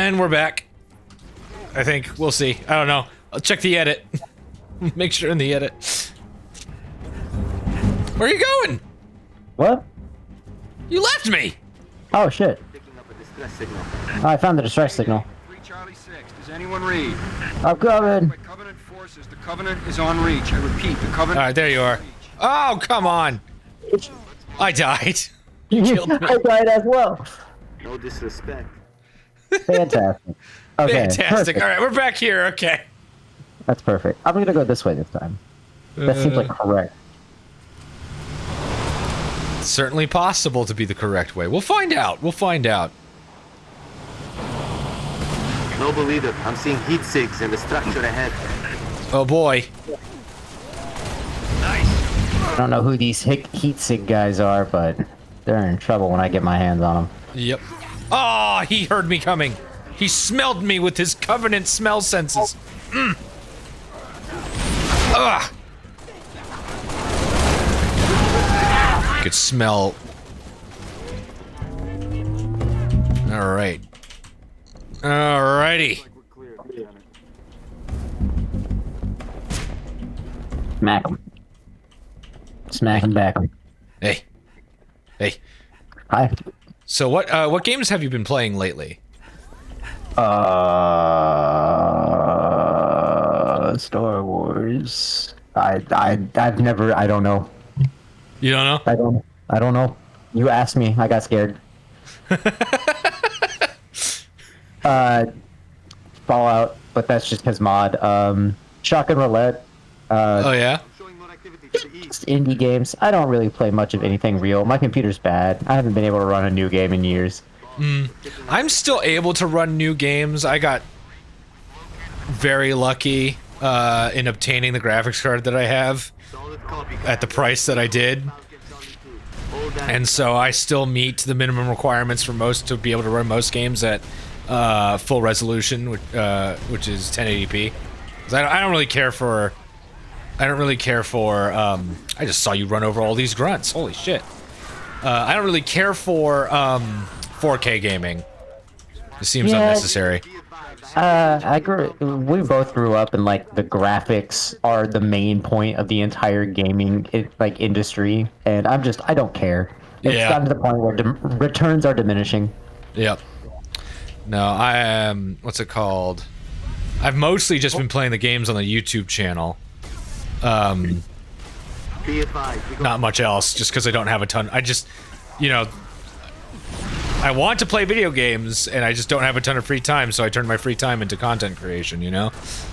And we're back. I think. We'll see. I don't know. I'll check the edit. Make sure in the edit. Where are you going? What? You left me! Oh, shit. Oh, I found the distress signal. 3 Charlie 6. Does anyone read? I'm coming. By Covenant forces, the Covenant is en reach. I repeat, the Covenant. Alright, there you are. Oh, come on! I died. You killed me. I died as well. No disrespect. Fantastic. Okay, Fantastic. perfect. Alright, we're back here. Okay. That's perfect. I'm gonna go this way this time. That seems like correct. It's certainly possible to be the correct way. We'll find out. We'll find out. Noble leader, I'm seeing heat sigs in the structure ahead. Oh boy. I don't know who these heat sig guys are, but they're in trouble when I get my hands on them. Yep. Oh, he heard me coming. He smelled me with his Covenant smell senses. Mm. Ugh. You could smell. All right. Alrighty. Smack him. Smack him back. Hey. Hey. Hi. So what games have you been playing lately? Star Wars. I've never. I don't know. You don't know? I don't know. You asked me. I got scared. Fallout, but that's just his mod. Shotgun Roulette. Oh yeah. Just indie games. I don't really play much of anything real. My computer's bad. I haven't been able to run a new game in years. I'm still able to run new games. I got very lucky in obtaining the graphics card that I have at the price that I did. And so I still meet the minimum requirements for most to be able to run most games at full resolution, which is 1080p. 'Cause I don't really care for. I just saw you run over all these grunts. Holy shit! I don't really care for 4K gaming. It seems unnecessary. We both grew up in like the graphics are the main point of the entire gaming industry, and I don't care. It's gotten to the point where returns are diminishing. Yep. No, I am. What's it called? I've mostly just been playing the games on the YouTube channel. Not much else, just because I don't have a ton. I just, I want to play video games, and I just don't have a ton of free time, so I turn my free time into content creation,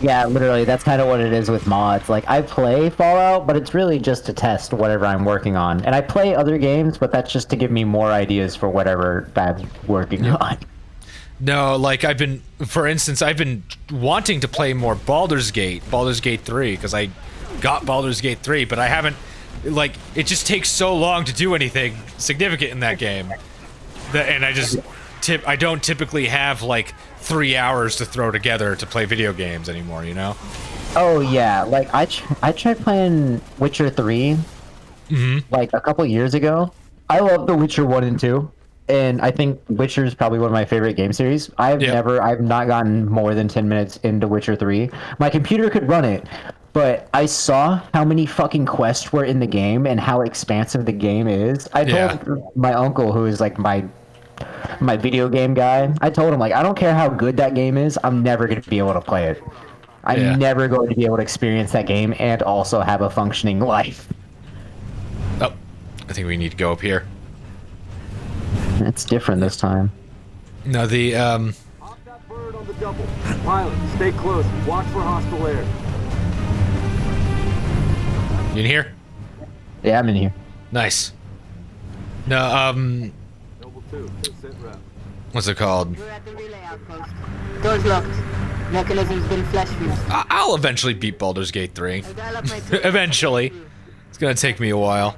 Yeah, literally, that's kind of what it is with mods. Like, I play Fallout, but it's really just to test whatever I'm working on. And I play other games, but that's just to give me more ideas for whatever I'm working on. No, like, for instance, I've been wanting to play more Baldur's Gate 3, because I got Baldur's Gate 3, but I haven't, like, it just takes so long to do anything significant in that game. And I don't typically have, like, 3 hours to throw together to play video games anymore, Oh, yeah. Like, I tried playing Witcher 3, like, a couple years ago. I love The Witcher 1 and 2, and I think Witcher is probably one of my favorite game series. I've not gotten more than 10 minutes into Witcher 3. My computer could run it, but I saw how many fucking quests were in the game and how expansive the game is. I told my uncle, who is, like, my video game guy, I told him, like, I don't care how good that game is, I'm never going to be able to play it. I'm never going to be able to experience that game and also have a functioning life. Oh, I think we need to go up here. It's different this time. No, the, Hop that bird on the double. Pilot, stay close. Watch for hostile air. You in here? Yeah, I'm in here. Nice. No, Noble 2, sit rep. what's it called? We're at the relay outpost. Doors locked. Mechanism's been flash fused. I'll eventually beat Baldur's Gate 3. I'll dial up my crew. Eventually. It's gonna take me a while.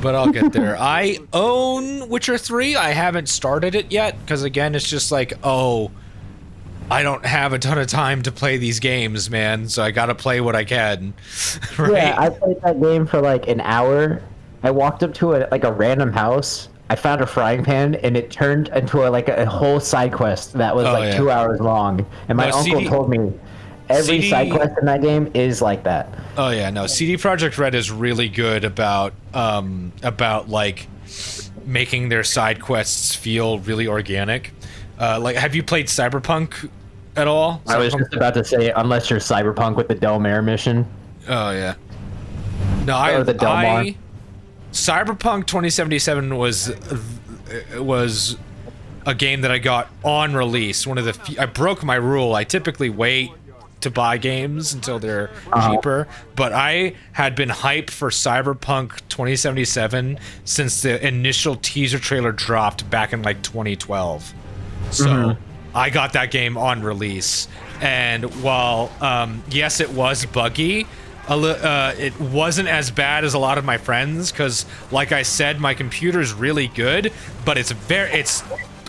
But I'll get there. I own Witcher 3. I haven't started it yet, because again, it's just like, oh, I don't have a ton of time to play these games, man, so I gotta play what I can. Right? Yeah, I played that game for like an hour. I walked up to a random house. I found a frying pan and it turned into a whole side quest that was 2 hours long. And my uncle told me every side quest in that game is like that. Oh yeah, no. CD Projekt Red is really good about like making their side quests feel really organic. Like, have you played Cyberpunk at all? I was just about to say, unless you're Cyberpunk with the Del Mar mission. Oh yeah. No, Cyberpunk 2077 was a game that I got on release. One of the I broke my rule. I typically wait to buy games until they're cheaper, but I had been hyped for Cyberpunk 2077 since the initial teaser trailer dropped back in like 2012. So I got that game on release, and while yes, it was buggy, it wasn't as bad as a lot of my friends, because like I said, my computer's really good, but it's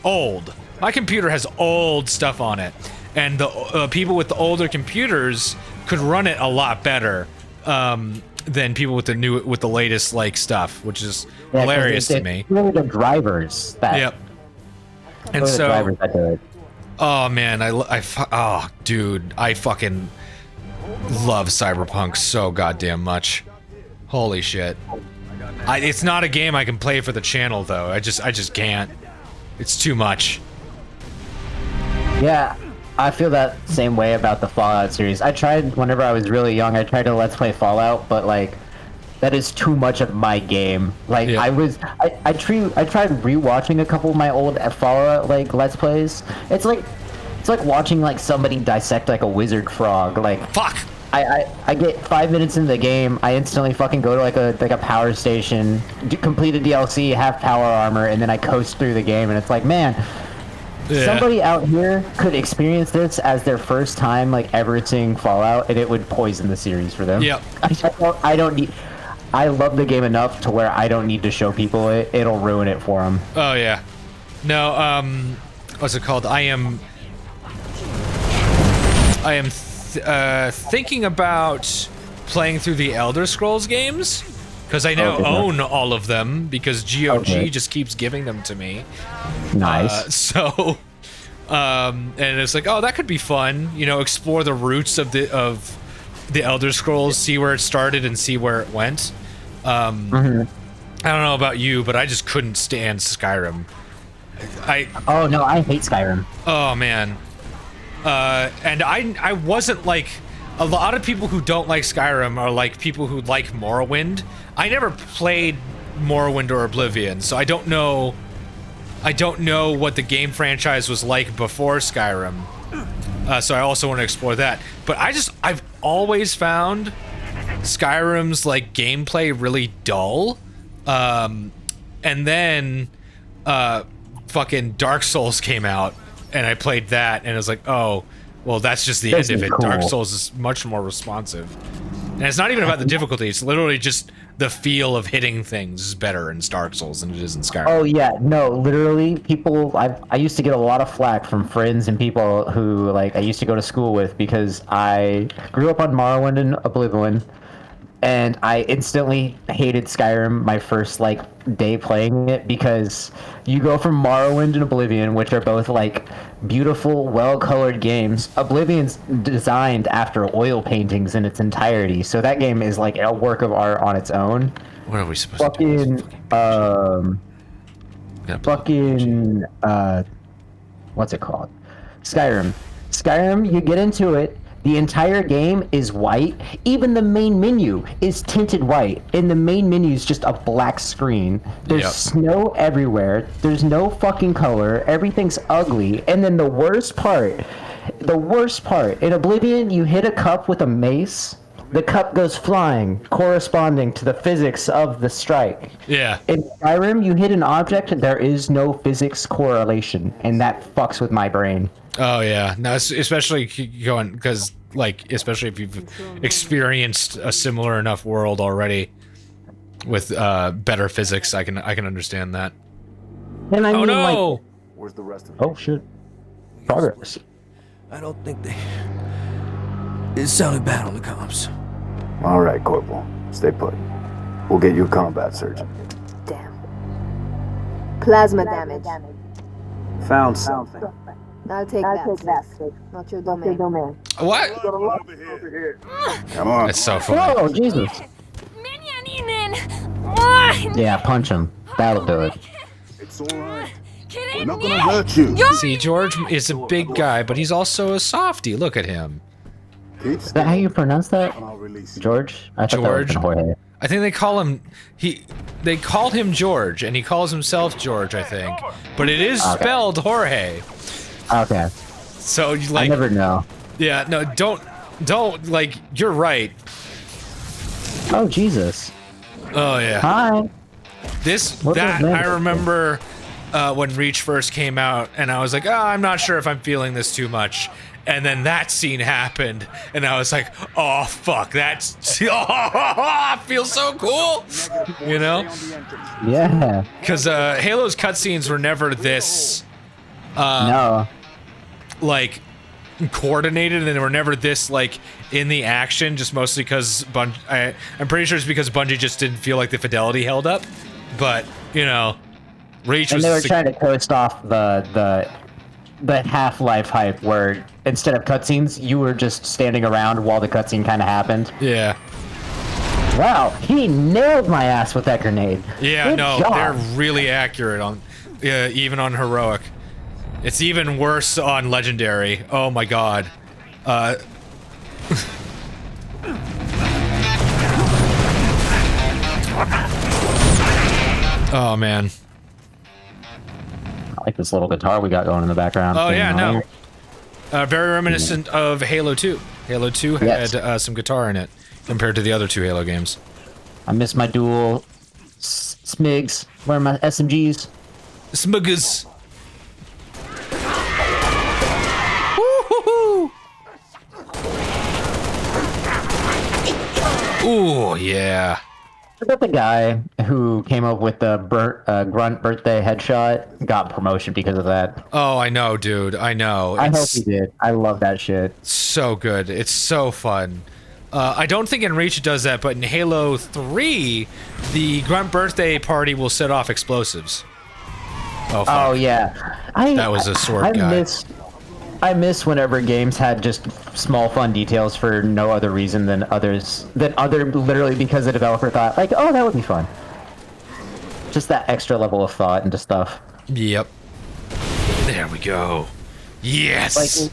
old. My computer has old stuff on it, and the people with the older computers could run it a lot better than people with the latest like stuff, which is hilarious to me. Really the drivers that. Yep. And so, drivers that do it. Oh man, dude, I fucking love Cyberpunk so goddamn much. Holy shit. It's not a game I can play for the channel though. I just can't. It's too much. Yeah, I feel that same way about the Fallout series. I tried, whenever I was really young, I tried to Let's Play Fallout, but like, that is too much of my game. Like, yeah. I tried rewatching a couple of my old Fallout like Let's Plays. It's like watching like somebody dissect like a wizard frog. Like, fuck. I get 5 minutes into the game, I instantly fucking go to like a power station, complete a DLC, have power armor, and then I coast through the game, and it's like, man, somebody out here could experience this as their first time like ever seeing Fallout, and it would poison the series for them. Yep. I don't need. I love the game enough to where I don't need to show people it. It'll ruin it for them. Oh yeah. No. What's it called? I am thinking about playing through the Elder Scrolls games, because I now own all of them, because GOG just keeps giving them to me. Nice. And it's like, oh, that could be fun. You know, explore the roots of the Elder Scrolls, see where it started and see where it went. I don't know about you, but I just couldn't stand Skyrim. Oh no, I hate Skyrim. Oh man. And I wasn't like, a lot of people who don't like Skyrim are like people who like Morrowind. I never played Morrowind or Oblivion, so I don't know what the game franchise was like before Skyrim. So I also want to explore that. But I've always found Skyrim's like gameplay really dull. And then fucking Dark Souls came out, and I played that, and it was like, oh, well, that's just the end of it. Cool. Dark Souls is much more responsive. And it's not even about the difficulty, it's literally just the feel of hitting things is better in Dark Souls than it is in Skyrim. Oh yeah, no, literally, people, I used to get a lot of flack from friends and people who, like, I used to go to school with, because I grew up on Morrowind and Oblivion, and I instantly hated Skyrim my first, like, day playing it, because you go from Morrowind and Oblivion, which are both, like, beautiful, well-colored games. Oblivion's designed after oil paintings in its entirety, so that game is, like, a work of art on its own. What are we supposed to do? What's it called? Skyrim, you get into it, the entire game is white. Even the main menu is tinted white, and the main menu is just a black screen. There's snow everywhere. There's no fucking color. Everything's ugly. And then the worst part, in Oblivion, you hit a cup with a mace, the cup goes flying, corresponding to the physics of the strike. Yeah. In Skyrim, you hit an object, there is no physics correlation, and that fucks with my brain. Oh yeah, no, especially going, because like, especially if you've experienced a similar enough world already with better physics, I can understand that. And I mean, no! Like, Where's the rest of it? Oh shit! Progress. I don't think it sounded bad on the comms. All right, Corporal, stay put. We'll get you a combat surgeon. Damn. plasma damage. Found something. I'll take that. Not your domain. What? Come on. That's so funny. Oh, Jesus. Yeah, punch him. That'll do it. It's alright. We're not gonna hurt you. See, George is a big guy, but he's also a softie. Look at him. Keep Is that how you pronounce that? and I'll release you. George? I thought George. that was Jorge. I think they call him they call him George, and he calls himself George, I think. But it is Okay. spelled Jorge. Okay. So you I like never know. yeah, no, don't like you're right. Oh, Jesus. Oh yeah. Hi. This What that was I that? remember when Reach first came out, and I was like, oh, I'm not sure if I'm feeling this too much. And then that scene happened, and I was like, oh fuck, that's feels so cool, you know? Yeah. Because Halo's cutscenes were never this No. like coordinated, and they were never this like in the action. Just mostly because I'm pretty sure it's because Bungie just didn't feel like the fidelity held up. But you know, Reach And was they were trying to coast off the Half-Life hype where instead of cutscenes, you were just standing around while the cutscene kind of happened. yeah. Wow, he nailed my ass with that grenade. Yeah, Good no, job. they're really accurate on, even on heroic. It's even worse on legendary. Oh my god. Oh man. I like this little guitar we got going in the background. Oh yeah, no. Here. Very reminiscent of Halo 2. Halo 2 had Yes. some guitar in it compared to the other two Halo games. I miss my dual SMIGs. Where are my SMGs? Smuggers. Ooh, yeah. I bet the guy who came up with the grunt birthday headshot got promotion because of that. Oh, I know, dude. I know. I hope It's he did. I love that shit. so good. It's so fun. I don't think in Reach it does that, but in Halo 3, the Grunt birthday party will set off explosives. Oh, fuck. Oh yeah, That was a sword guy. I miss whenever games had just small fun details for no other reason than literally because the developer thought like, oh, that would be fun. Just that extra level of thought into stuff. Yep. There we go. Yes. Like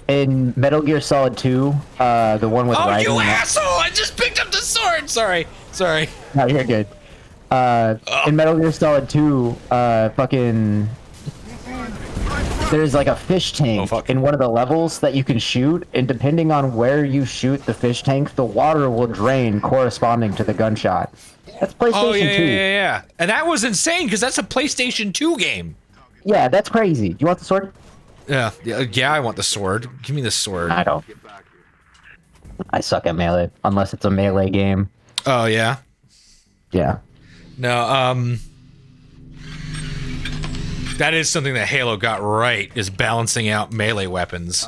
in Metal Gear Solid 2, the one with oh, Raiden. you asshole! I just picked up the sword. Sorry. No, you're good. In Metal Gear Solid 2, fucking. There's like a fish tank in one of the levels that you can shoot, and depending on where you shoot the fish tank, the water will drain corresponding to the gunshot. That's PlayStation Oh 2. yeah. And that was insane because that's a PlayStation 2 game. Yeah, that's crazy. You want the sword? Yeah. I want the sword. Give me the sword. I don't. I suck at melee, unless it's a melee game. Oh yeah. Yeah. No. That is something that Halo got right, is balancing out melee weapons.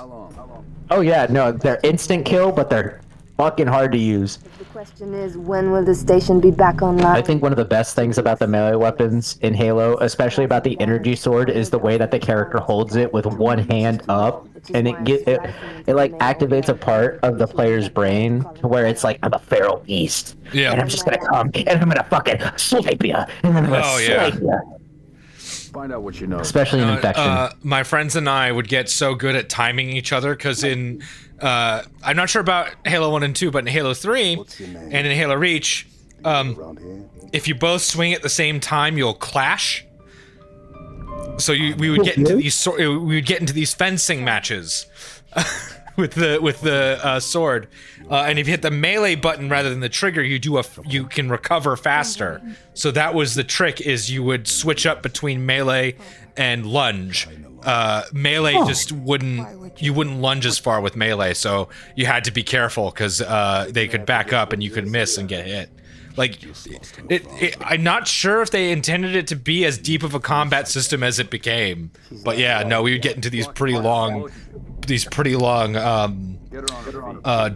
Oh yeah, no, they're instant kill, but they're fucking hard to use. The question is, when will the station be back online? I think one of the best things about the melee weapons in Halo, especially about the energy sword, is the way that the character holds it with one hand up, and it like activates a part of the player's brain to where it's like, I'm a feral beast, Yeah. and I'm just gonna come and I'm gonna fucking swipe you, and then I'm gonna swipe you. Find out what you know. Especially in infection. My friends and I would get so good at timing each other because in I'm not sure about Halo 1 and 2, but in Halo 3 and in Halo Reach, if you both swing at the same time, you'll clash. So we would get into these fencing matches with the sword, and if you hit the melee button rather than the trigger, you can recover faster. So that was the trick: is you would switch up between melee and lunge. Melee just you wouldn't lunge as far with melee, so you had to be careful because they could back up and you could miss and get hit. Like, I'm not sure if they intended it to be as deep of a combat system as it became, but yeah, no, we would get into these pretty long these pretty long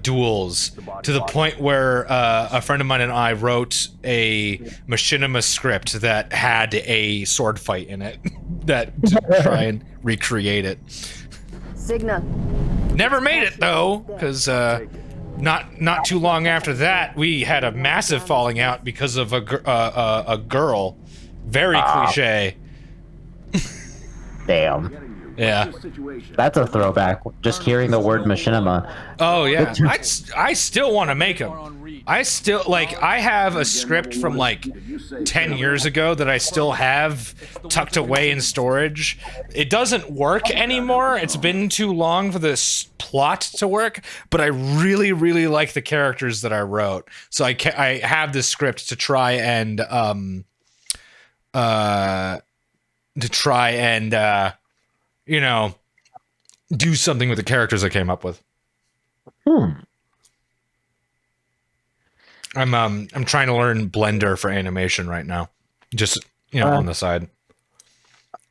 duels, to the point where a friend of mine and I wrote a machinima script that had a sword fight in it that to try and recreate it. Signal. Never made it though, because not too long after that we had a massive falling out because of a girl. Very cliche. Damn. Yeah. That's a throwback. Just hearing the word machinima. Oh yeah. I still want to make them. I still I have a script from like 10 years ago that I still have tucked away in storage. It doesn't work anymore. It's been too long for this plot to work, but I really, really like the characters that I wrote. So I have this script to try and you know, do something with the characters I came up with. I'm trying to learn Blender for animation right now. Just, on the side.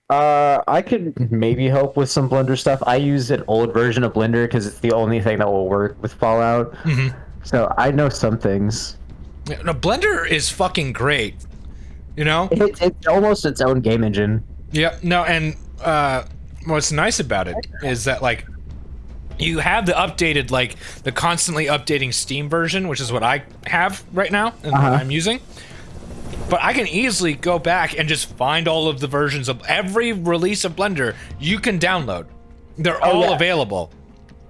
I could maybe help with some Blender stuff. I use an old version of Blender because it's the only thing that will work with Fallout. So I know some things. Yeah, no, Blender is fucking great. It's almost its own game engine. Yeah, no, and what's nice about it is that you have the updated, the constantly updating Steam version, which is what I have right now and what I'm using. But I can easily go back and just find all of the versions of every release of Blender you can download. They're all available.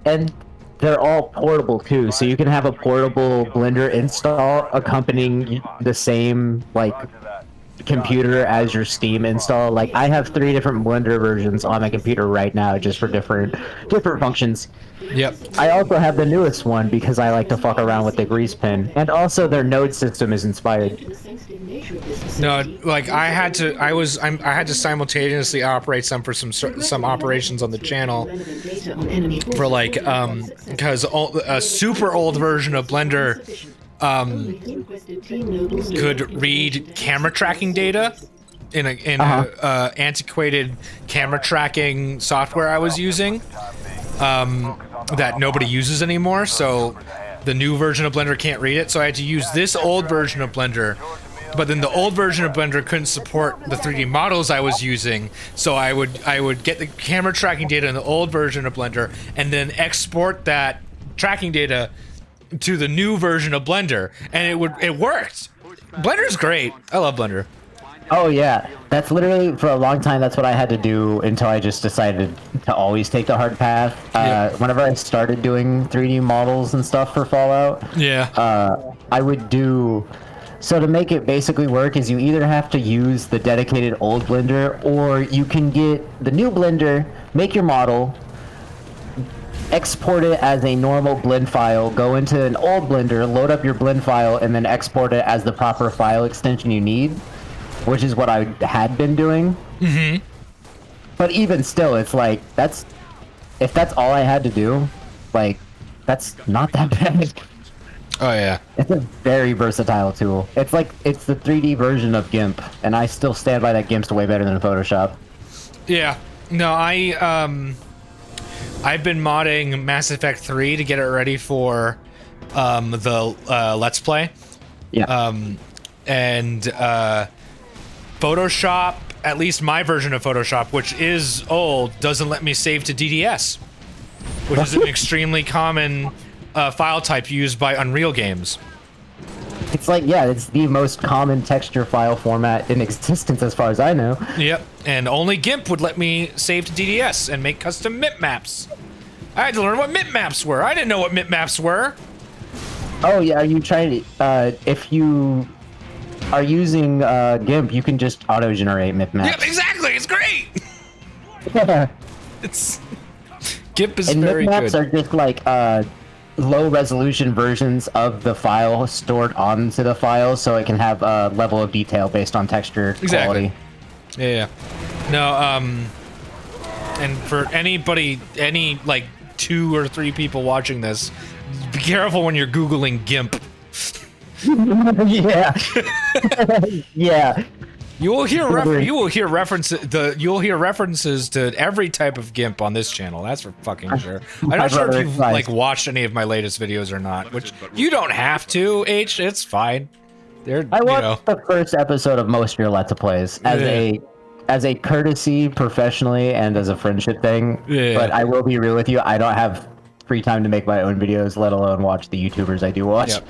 And they're all portable too, so you can have a portable Blender install accompanying the same computer as your Steam install. I have 3 different Blender versions on my computer right now, just for different functions. Yep. I also have the newest one because I like to fuck around with the grease pen, and also their node system is inspired. No, I had to simultaneously operate some operations on the channel for because a super old version of Blender could read camera tracking data in a antiquated camera tracking software I was using that nobody uses anymore, so the new version of Blender can't read it, so I had to use this old version of Blender, but then the old version of Blender couldn't support the 3D models I was using, so I would get the camera tracking data in the old version of Blender and then export that tracking data to the new version of Blender, and it worked. Blender's great. I love Blender. Oh yeah, that's literally, for a long time, that's what I had to do until I just decided to always take the hard path. Whenever I started doing 3D models and stuff for Fallout, I would do... So to make it basically work is you either have to use the dedicated old Blender, or you can get the new Blender, make your model, export it as a normal blend file, go into an old Blender, load up your blend file, and then export it as the proper file extension you need, which is what I had been doing. But even still, it's if that's all I had to do, that's not that bad. Oh yeah. It's a very versatile tool. It's it's the 3D version of GIMP, and I still stand by that GIMP's way better than Photoshop. Yeah. No, I've been modding Mass Effect 3 to get it ready for the Let's Play. Yeah. And Photoshop, at least my version of Photoshop, which is old, doesn't let me save to DDS, which is an extremely common file type used by Unreal games. It's it's the most common texture file format in existence as far as I know. Yep, and only GIMP would let me save to DDS and make custom mip maps. I had to learn what mip maps were. I didn't know what mip maps were. Oh yeah, are you trying to, if you are using GIMP, you can just auto-generate mip maps. Yep, exactly, it's great! It's... GIMP is and very mip maps good. are just low-resolution versions of the file stored onto the file, so it can have a level of detail based on texture quality. Yeah. No, and for anybody, any 2 or 3 people watching this, be careful when you're Googling GIMP. Yeah. Yeah. You will hear references to every type of GIMP on this channel. That's for fucking sure. I'm not sure if you've like watched any of my latest videos or not, which you don't have to. H, it's fine. I watched the first episode of most of your Let's Plays as a courtesy, professionally, and as a friendship thing. Yeah. But I will be real with you. I don't have free time to make my own videos, let alone watch the YouTubers I do watch. Yep.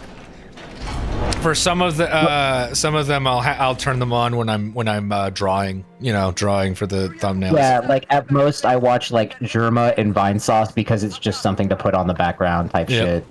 For some of them, I'll turn them on when I'm drawing, drawing for the thumbnails. Yeah, like at most I watch like Germa and Vine Sauce because it's just something to put on the background type shit.